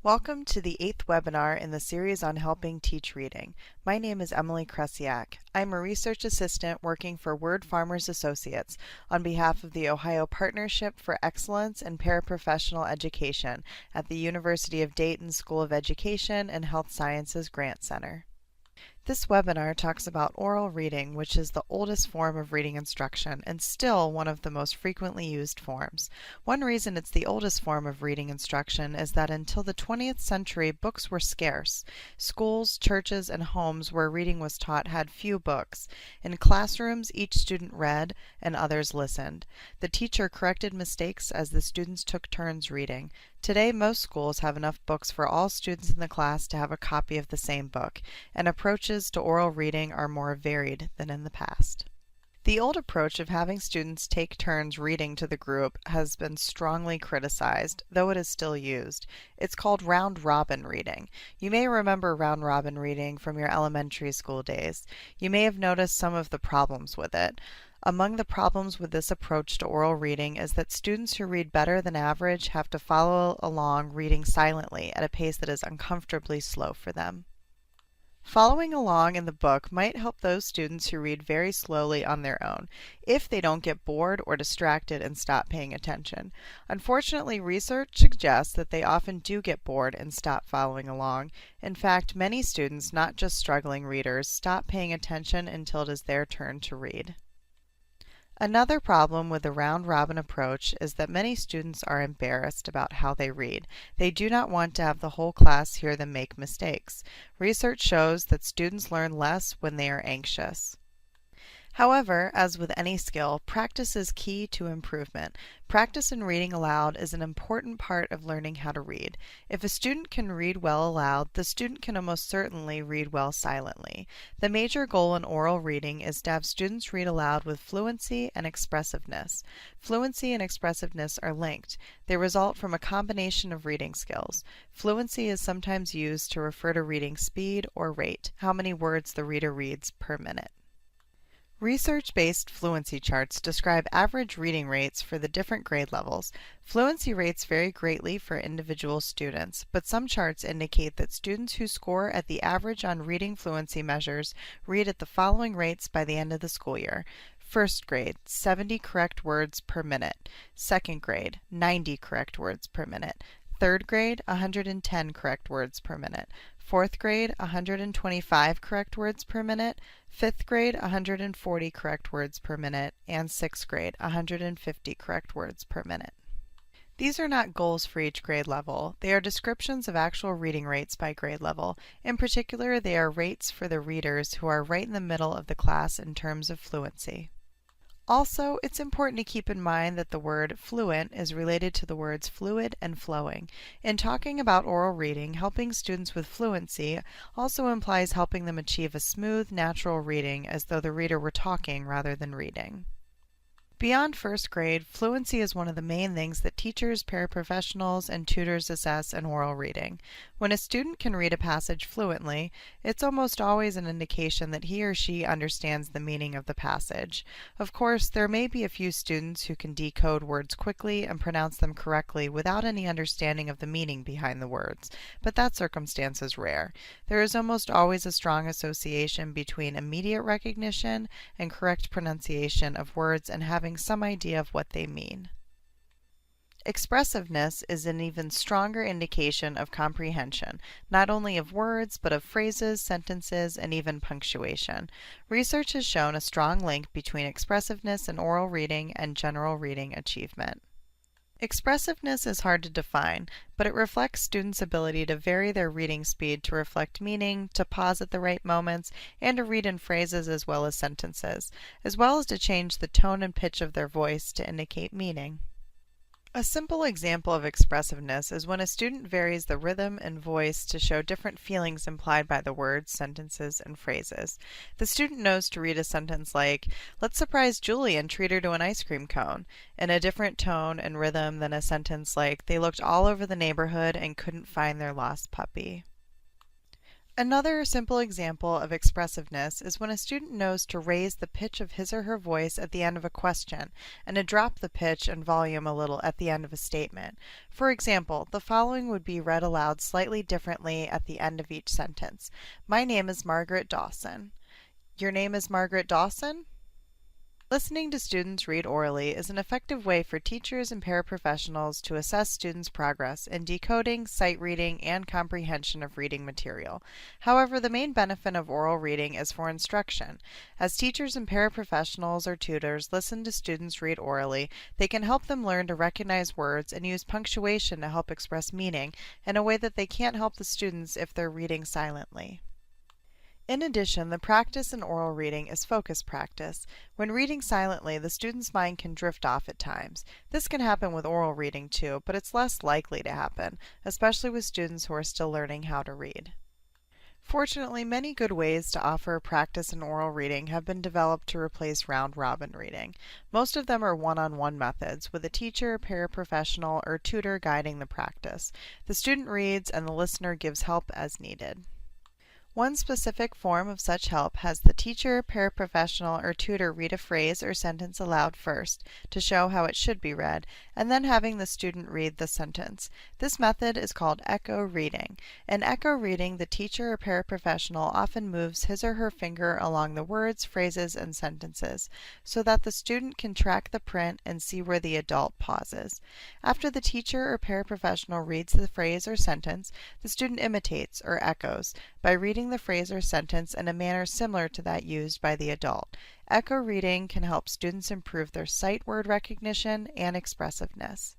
Welcome to the 8th webinar in the series on helping teach reading. My name is Emily Kresiak. I'm a research assistant working for Word Farmers Associates on behalf of the Ohio Partnership for Excellence in Paraprofessional Education at the University of Dayton School of Education and Health Sciences Grant Center. This webinar talks about oral reading, which is the oldest form of reading instruction and still one of the most frequently used forms. One reason it's the oldest form of reading instruction is that until the 20th century, books were scarce. Schools, churches, and homes where reading was taught had few books. In classrooms, each student read and others listened. The teacher corrected mistakes as the students took turns reading. Today, most schools have enough books for all students in the class to have a copy of the same book, and approaches to oral reading are more varied than in the past. The old approach of having students take turns reading to the group has been strongly criticized, though it is still used. It's called round-robin reading. You may remember round-robin reading from your elementary school days. You may have noticed some of the problems with it. Among the problems with this approach to oral reading is that students who read better than average have to follow along reading silently at a pace that is uncomfortably slow for them. Following along in the book might help those students who read very slowly on their own, if they don't get bored or distracted and stop paying attention. Unfortunately, research suggests that they often do get bored and stop following along. In fact, many students, not just struggling readers, stop paying attention until it is their turn to read. Another problem with the round-robin approach is that many students are embarrassed about how they read. They do not want to have the whole class hear them make mistakes. Research shows that students learn less when they are anxious. However, as with any skill, practice is key to improvement. Practice in reading aloud is an important part of learning how to read. If a student can read well aloud, the student can almost certainly read well silently. The major goal in oral reading is to have students read aloud with fluency and expressiveness. Fluency and expressiveness are linked. They result from a combination of reading skills. Fluency is sometimes used to refer to reading speed or rate, how many words the reader reads per minute. Research-based fluency charts describe average reading rates for the different grade levels. Fluency rates vary greatly for individual students, but some charts indicate that students who score at the average on reading fluency measures read at the following rates by the end of the school year. First grade, 70 correct words per minute. Second grade, 90 correct words per minute. Third grade, 110 correct words per minute. Fourth grade, 125 correct words per minute. Fifth grade, 140 correct words per minute. And sixth grade, 150 correct words per minute. These are not goals for each grade level. They are descriptions of actual reading rates by grade level. In particular, they are rates for the readers who are right in the middle of the class in terms of fluency. Also, it's important to keep in mind that the word fluent is related to the words fluid and flowing. In talking about oral reading, helping students with fluency also implies helping them achieve a smooth, natural reading as though the reader were talking rather than reading. Beyond first grade, fluency is one of the main things that teachers, paraprofessionals, and tutors assess in oral reading. When a student can read a passage fluently, it's almost always an indication that he or she understands the meaning of the passage. Of course, there may be a few students who can decode words quickly and pronounce them correctly without any understanding of the meaning behind the words, but that circumstance is rare. There is almost always a strong association between immediate recognition and correct pronunciation of words and having some idea of what they mean. Expressiveness is an even stronger indication of comprehension, not only of words, but of phrases, sentences, and even punctuation. Research has shown a strong link between expressiveness in oral reading and general reading achievement. Expressiveness is hard to define, but it reflects students' ability to vary their reading speed to reflect meaning, to pause at the right moments, and to read in phrases as well as sentences, as well as to change the tone and pitch of their voice to indicate meaning. A simple example of expressiveness is when a student varies the rhythm and voice to show different feelings implied by the words, sentences, and phrases. The student knows to read a sentence like, "Let's surprise Julie and treat her to an ice cream cone," in a different tone and rhythm than a sentence like, "They looked all over the neighborhood and couldn't find their lost puppy." Another simple example of expressiveness is when a student knows to raise the pitch of his or her voice at the end of a question and to drop the pitch and volume a little at the end of a statement. For example, the following would be read aloud slightly differently at the end of each sentence. My name is Margaret Dawson. Your name is Margaret Dawson? Listening to students read orally is an effective way for teachers and paraprofessionals to assess students' progress in decoding, sight reading, and comprehension of reading material. However, the main benefit of oral reading is for instruction. As teachers and paraprofessionals or tutors listen to students read orally, they can help them learn to recognize words and use punctuation to help express meaning in a way that they can't help the students if they're reading silently. In addition, the practice in oral reading is focus practice. When reading silently, the student's mind can drift off at times. This can happen with oral reading too, but it's less likely to happen, especially with students who are still learning how to read. Fortunately, many good ways to offer practice in oral reading have been developed to replace round-robin reading. Most of them are one-on-one methods, with a teacher, paraprofessional, or tutor guiding the practice. The student reads and the listener gives help as needed. One specific form of such help has the teacher, paraprofessional, or tutor read a phrase or sentence aloud first to show how it should be read, and then having the student read the sentence. This method is called echo reading. In echo reading, the teacher or paraprofessional often moves his or her finger along the words, phrases, and sentences so that the student can track the print and see where the adult pauses. After the teacher or paraprofessional reads the phrase or sentence, the student imitates or echoes by reading the phrase or sentence in a manner similar to that used by the adult. Echo reading can help students improve their sight word recognition and expressiveness.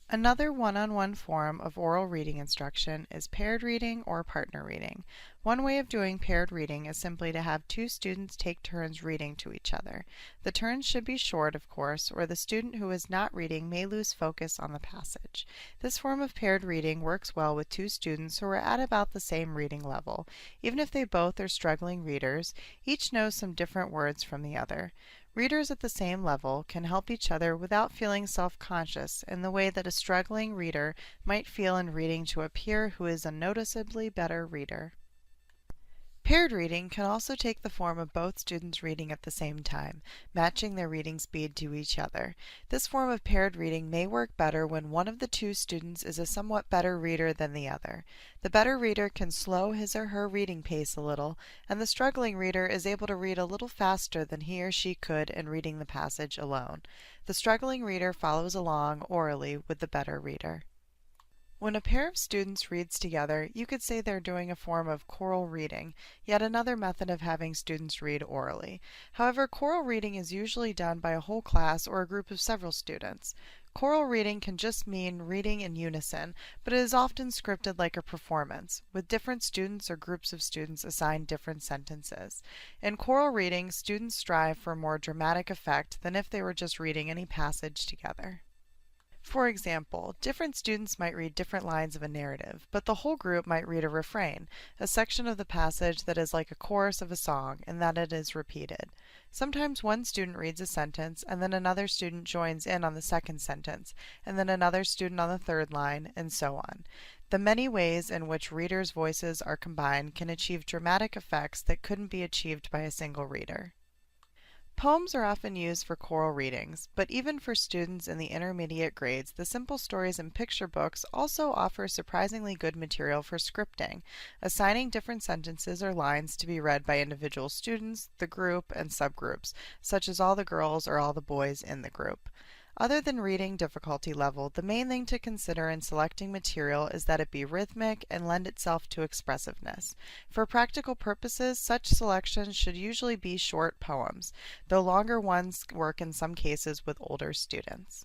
Another one-on-one form of oral reading instruction is paired reading or partner reading. One way of doing paired reading is simply to have two students take turns reading to each other. The turns should be short, of course, or the student who is not reading may lose focus on the passage. This form of paired reading works well with two students who are at about the same reading level. Even if they both are struggling readers, each knows some different words from the other. Readers at the same level can help each other without feeling self-conscious in the way that a struggling reader might feel in reading to a peer who is a noticeably better reader. Paired reading can also take the form of both students reading at the same time, matching their reading speed to each other. This form of paired reading may work better when one of the two students is a somewhat better reader than the other. The better reader can slow his or her reading pace a little, and the struggling reader is able to read a little faster than he or she could in reading the passage alone. The struggling reader follows along orally with the better reader. When a pair of students reads together, you could say they're doing a form of choral reading, yet another method of having students read orally. However, choral reading is usually done by a whole class or a group of several students. Choral reading can just mean reading in unison, but it is often scripted like a performance, with different students or groups of students assigned different sentences. In choral reading, students strive for a more dramatic effect than if they were just reading any passage together. For example, different students might read different lines of a narrative, but the whole group might read a refrain, a section of the passage that is like a chorus of a song in that it is repeated. Sometimes one student reads a sentence, and then another student joins in on the second sentence, and then another student on the third line, and so on. The many ways in which readers' voices are combined can achieve dramatic effects that couldn't be achieved by a single reader. Poems are often used for choral readings, but even for students in the intermediate grades, the simple stories and picture books also offer surprisingly good material for scripting, assigning different sentences or lines to be read by individual students, the group, and subgroups, such as all the girls or all the boys in the group. Other than reading difficulty level, the main thing to consider in selecting material is that it be rhythmic and lend itself to expressiveness. For practical purposes, such selections should usually be short poems, though longer ones work in some cases with older students.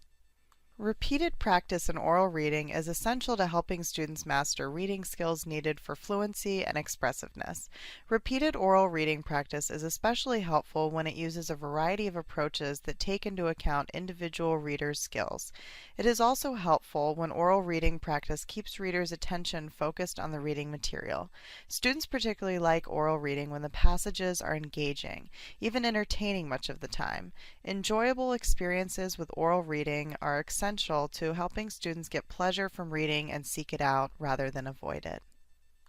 Repeated practice in oral reading is essential to helping students master reading skills needed for fluency and expressiveness. Repeated oral reading practice is especially helpful when it uses a variety of approaches that take into account individual readers' skills. It is also helpful when oral reading practice keeps readers' attention focused on the reading material. Students particularly like oral reading when the passages are engaging, even entertaining much of the time. Enjoyable experiences with oral reading are essential to helping students get pleasure from reading and seek it out rather than avoid it.